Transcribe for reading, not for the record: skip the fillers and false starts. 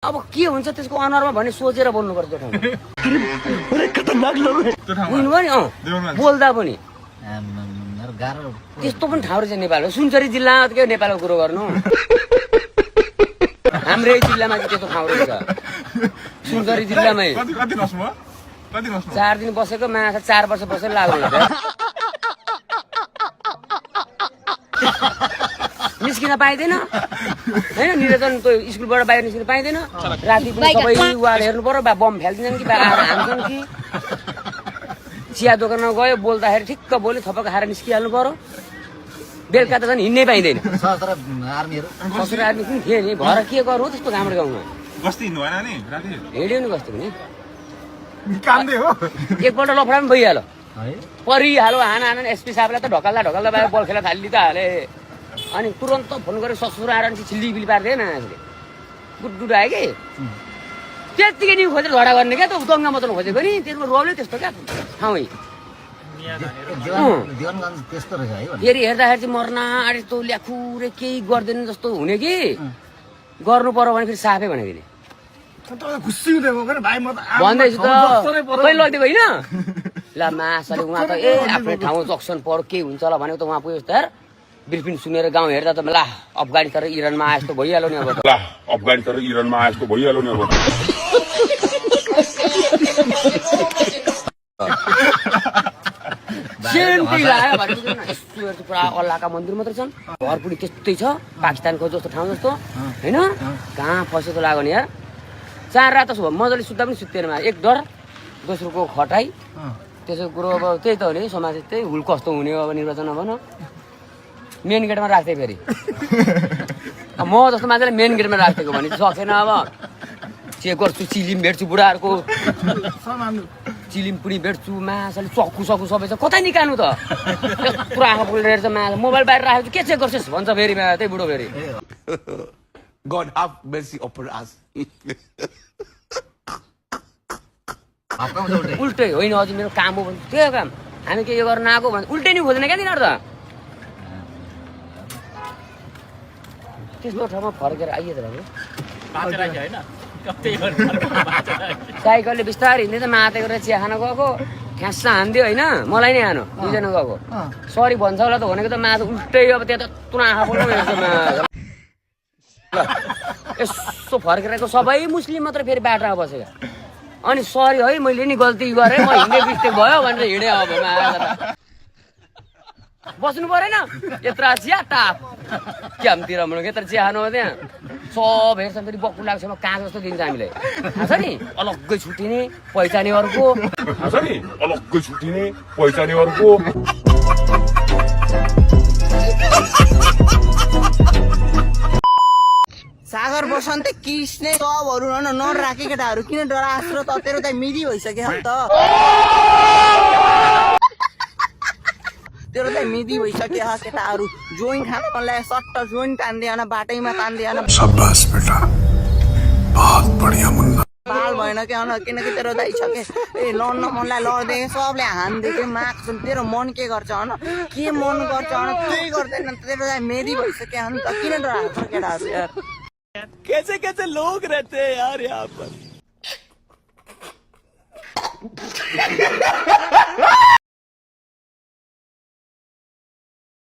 अब के हुन्छ त्यसको अनुहारमा भने सोचेर बोल्नुपर्छ त्यो ठाउँमा बोल्दा पनि त्यस्तो पनि ठाउँ रहेछ नेपालमा सुनसरी जिल्लामा के नेपालको कुरो गर्नु हाम्रै जिल्लामा चाहिँ त्यस्तो ठाउँ रहेछ सुनसरी जिल्लामै 4 दिन बसेको माछा 4 वर्ष बसेर लाग्नु निस्किन पाइँदैन हैन निरञ्जन त्यो स्कुलबाट बाहिर निस्किन पाइँदैन राति पनि सबै उहाँले हेर्नु पर्यो बम फ्याल्दिन्छन् कि हान्छन् कि चिया दोकानमा गयो बोल्दाखेरि ठिक्क बोल्यो थपक खाएर निस्किहाल्नु पर्यो बेलुका त झन् हिँड्नै पाइँदैन सशस्त्र आर्मी पनि थिए नि भएर के गर्नु त्यस्तो हाम्रो गाउँमा हिँड्यो नि कस्तो पनि एकपल्ट लफडा पनि भइहाल्यो परिहाल्यो हाना एसपी साहबलाई त ढकल्दा बाहिर बल खेला थालि त हाले अनि तुरन्त फोन गरेर ससुर आएर छिल्लीबिली पार्दै मान्छेले गुड आयो कि त्यतिकै नि खोजेर झगडा गर्ने क्या त दङ्गा मात्र खोजेको नि त्यसको रोलले त्यस्तो क्या ठाउँै फेरि हेर्दाखेरि चाहिँ मर्ना अरे त्यो ल्याखुरे केही गर्दैन जस्तो हुने कि गर्नु पर्यो भने फेरि साफै भनेको नि भन्दैछु त कहिले लगिदिएको होइन ल मासले उहाँ त आफ्नो ठाउँ जक्सन पर्यो केही हुन्छ होला भनेको त उहाँ पुग्यो त ब्रिफिङ सुनेर गाउँ हेर्दा त ला अफगानिस्तान र इरानमा आए जस्तो भइहाल्यो नि अब अफगानिस्तान र इरानमा आए जस्तो भइहाल्यो नि अब पुरा अल्लाहका मन्दिर मात्रै छन् घर पनि त्यस्तै छ पाकिस्तानको जस्तो ठाउँ जस्तो होइन कहाँ फस्यो त लाग्यो नि यार 4 रात मजाले सुत्दा पनि सुत्दैन एक डर दोस्रोको खटाइ त्यसो कुरो अब त्यही त हो नि समाज त्यही हुल कस्तो हुने अब निर्वाचन अब न मेन गेटमा राख्थे फेरि म जस्तो मान्छेले मेन गेटमा राखिदिएको भने सकेन अब चेक गर्छु चिलिम भेट्छु बुढाहरूको चिलिम पनि भेट्छु माछाले चक्कु सबै छ कतै निकाल्नु त पुरा आँखा पुलेर हेर्छ माछा मोबाइल बाहिर राखेको के चेक गर्छस् भन्छ फेरि त्यही बुढो फेरि God have mercy upon us. उल्टै होइन अझै मेरो काम हो भने त्यो काम हामी के यो गर्न आएको भने उल्टै नि खोज्दैन क्या तिनीहरू त त्यस्तो ठाउँमा फर्केर आइए त साइकलले बिस्तारै हिँड्दै त माते गरेर चिया खान गएको ठ्यास्सा हान्दियो होइन मलाई नै हानो 2 जना गएको सरी भन्छ होला त भनेको त माछा उल्टै अब त्यहाँ त तुना आँखा बोल्नु यसो फर्केर सबै मुस्लिम मात्र फेरि बाटोमा बसेको अनि सरी है मैले नि गल्ती गरेँ म हिँड्ने मिस्टेक भयो भनेर हिँडेँ अब बस्नु परेन यत्र चिया टाप क्यामतिर यत्र चिया खानु त्यहाँ सब हेर्छ फेरि बक्कु लाग्छ म कहाँ जस्तो दिन्छ हामीलाई थाहा छ नि अलग्गै छुट्टिने पहिचाने अर्को सागर बसन्त किस्ने सबहरू नराखे केटाहरू किन डरास र त तेरो त मिदी भइसक्यो त तेरो त मिदी भइसक्यो केटाहरू जोइन खान मनलाई सट्ट जोइन तान्दिएन बाटैमा तान्दिएन शाबाश बेटा बहुत बढिया मुन्ना बाल भएन के किनकि तेरो दाइसके लड्न मनलाई लड्दै सबले हान्दै के माग्छ तेरो मन के गर्छ के मन गर्छ त्यही गर्दैन तेरो दाइ मेदी भइसक्यो त किन डराएको छ केटाहरू यार कैसे कैसे लोग रहते हैं यार यहाँ पर